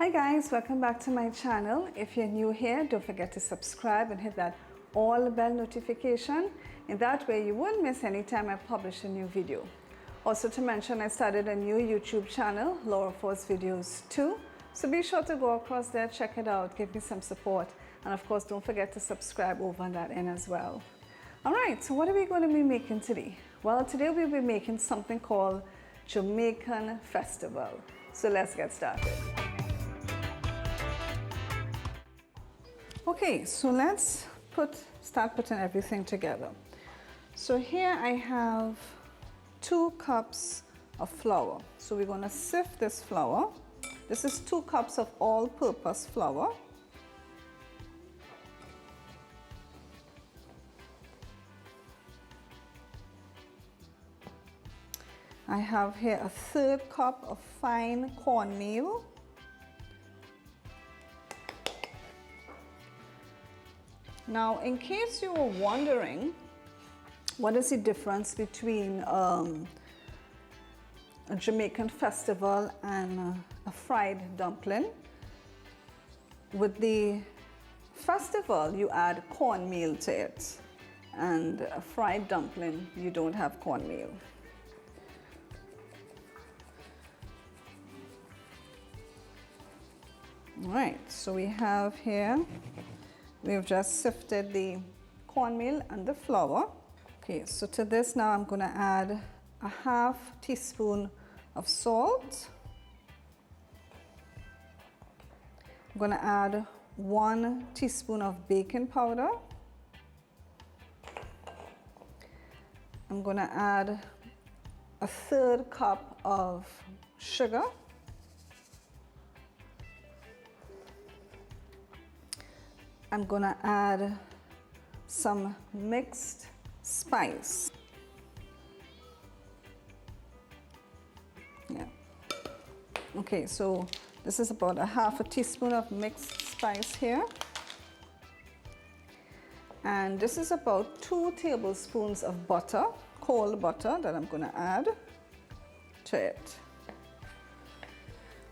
Hi guys, welcome back to my channel. If you're new here, don't forget to subscribe and hit that all bell notification. In that way you won't miss any time I publish a new video. Also to mention, I started a new YouTube channel, Laura Forde's Videos 2. So be sure to go across there, check it out, give me some support. And of course, don't forget to subscribe over on that end as well. Alright, so what are we going to be making today? Well, today we'll be making something called Jamaican Festival. So let's get started. Okay, so let's start putting everything together. So here I have 2 cups of flour. So we're going to sift this flour. This is 2 cups of all-purpose flour. I have here a 1/3 cup of fine cornmeal. Now, in case you were wondering, what is the difference between a Jamaican festival and a fried dumpling? With the festival, you add cornmeal to it, and a fried dumpling, you don't have cornmeal. All right, so we have here, we've just sifted the cornmeal and the flour. Okay, so to this now I'm going to add a 1/2 teaspoon of salt. I'm going to add 1 teaspoon of baking powder. I'm going to add a 1/3 cup of sugar. I'm going to add some mixed spice. Yeah. Okay, so this is about a 1/2 teaspoon of mixed spice here. And this is about 2 tablespoons of butter, cold butter, that I'm going to add to it.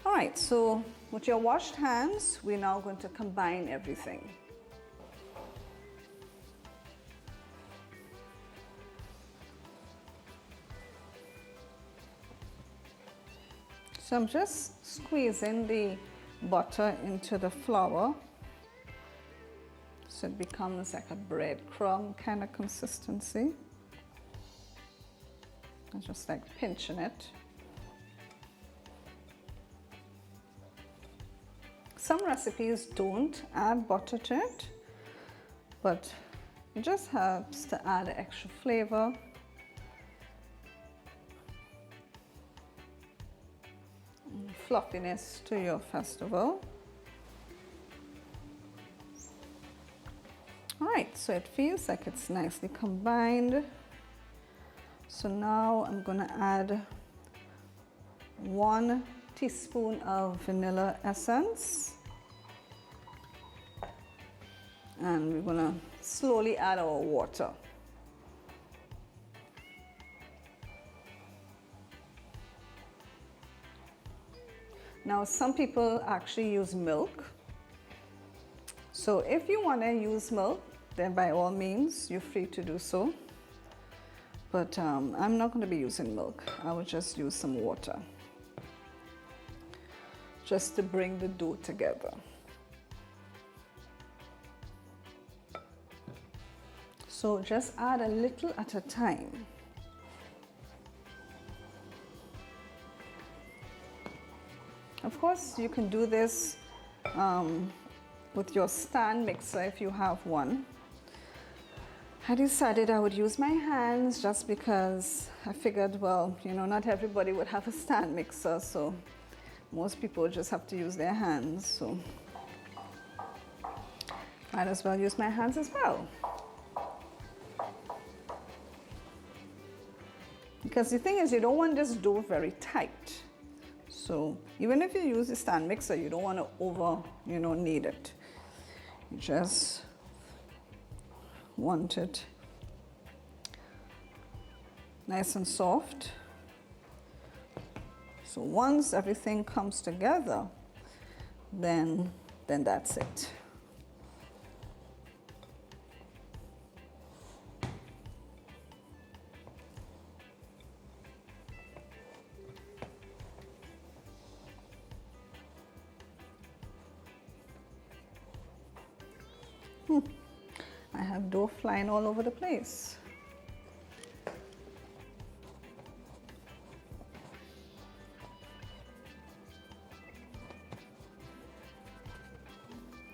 All right, so with your washed hands, we're now going to combine everything. So I'm just squeezing the butter into the flour so it becomes like a breadcrumb kind of consistency. I'm just like pinching it. Some recipes don't add butter to it, but it just helps to add extra flavor. Fluffiness to your festival. All right, so it feels like it's nicely combined. So now I'm going to add 1 teaspoon of vanilla essence. And we're going to slowly add our water. Now, some people actually use milk. So if you want to use milk, then by all means, you're free to do so. But I'm not going to be using milk. I will just use some water, just to bring the dough together. So just add a little at a time. Of course, you can do this with your stand mixer if you have one. I decided I would use my hands just because I figured, well, you know, not everybody would have a stand mixer, so most people just have to use their hands. So might as well use my hands as well. Because the thing is, you don't want this dough very tight. So even if you use the stand mixer, you don't want to knead it. You just want it nice and soft. So once everything comes together, then that's it. I have dough flying all over the place.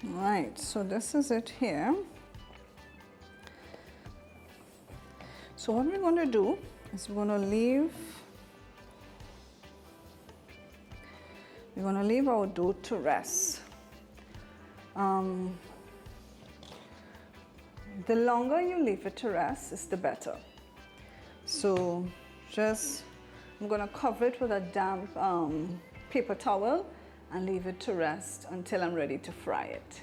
Right, so this is it here. So what we're going to do is we're going to leave our dough to rest. The longer you leave it to rest is the better. So I'm going to cover it with a damp paper towel and leave it to rest until I'm ready to fry it.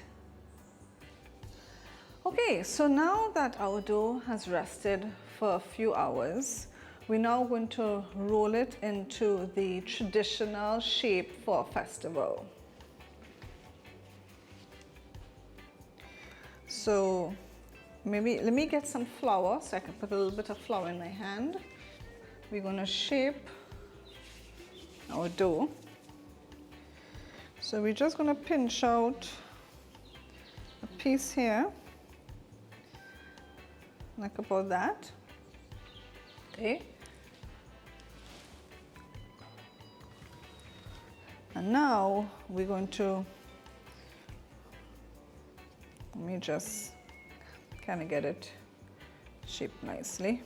Okay, so now that our dough has rested for a few hours, we're now going to roll it into the traditional shape for a festival. So maybe let me get some flour so I can put a little bit of flour in my hand. We're going to shape our dough. So we're just going to pinch out a piece here, like about that. Okay. And now we're going to, let me just kind of get it shaped nicely.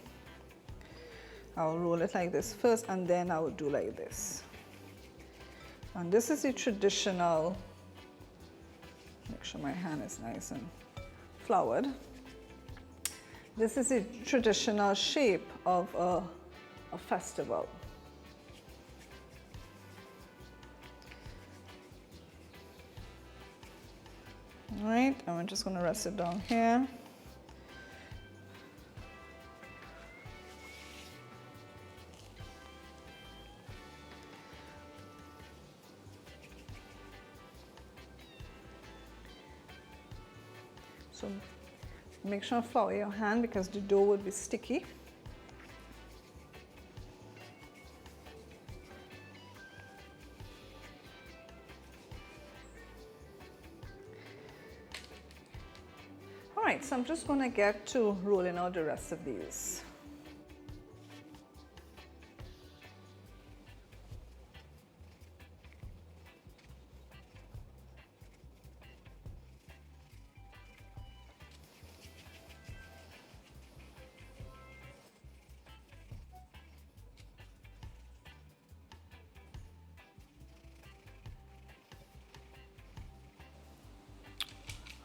I'll roll it like this first and then I will do like this. And this is the traditional, make sure my hand is nice and floured. This is the traditional shape of a festival. All right, and we're just going to rest it down here. So make sure to flour your hand because the dough would be sticky. All right, so I'm just going to get to rolling out the rest of these.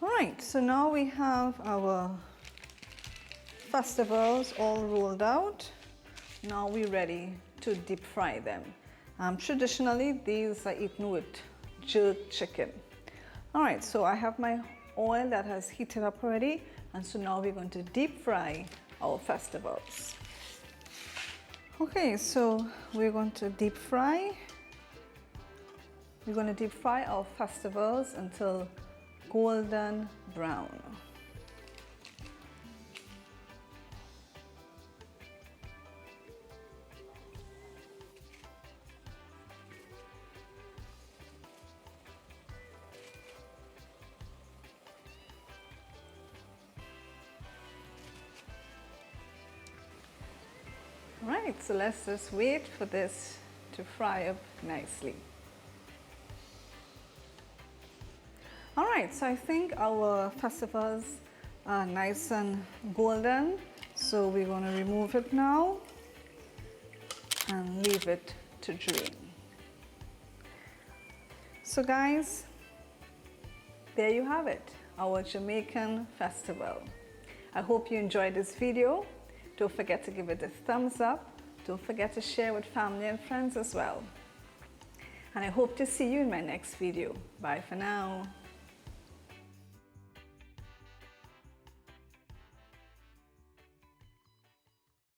All right, so now we have our festivals all rolled out. Now we're ready to deep fry them. Traditionally, these are eaten with jerk chicken. All right, so I have my oil that has heated up already, and so now we're going to deep fry our festivals. Okay, so we're going to deep fry. We're going to deep fry our festivals until golden brown. Right, so let's just wait for this to fry up nicely. All right, so I think our festivals are nice and golden. So we're going to remove it now and leave it to drain. So guys, there you have it, our Jamaican festival. I hope you enjoyed this video. Don't forget to give it a thumbs up. Don't forget to share with family and friends as well. And I hope to see you in my next video. Bye for now.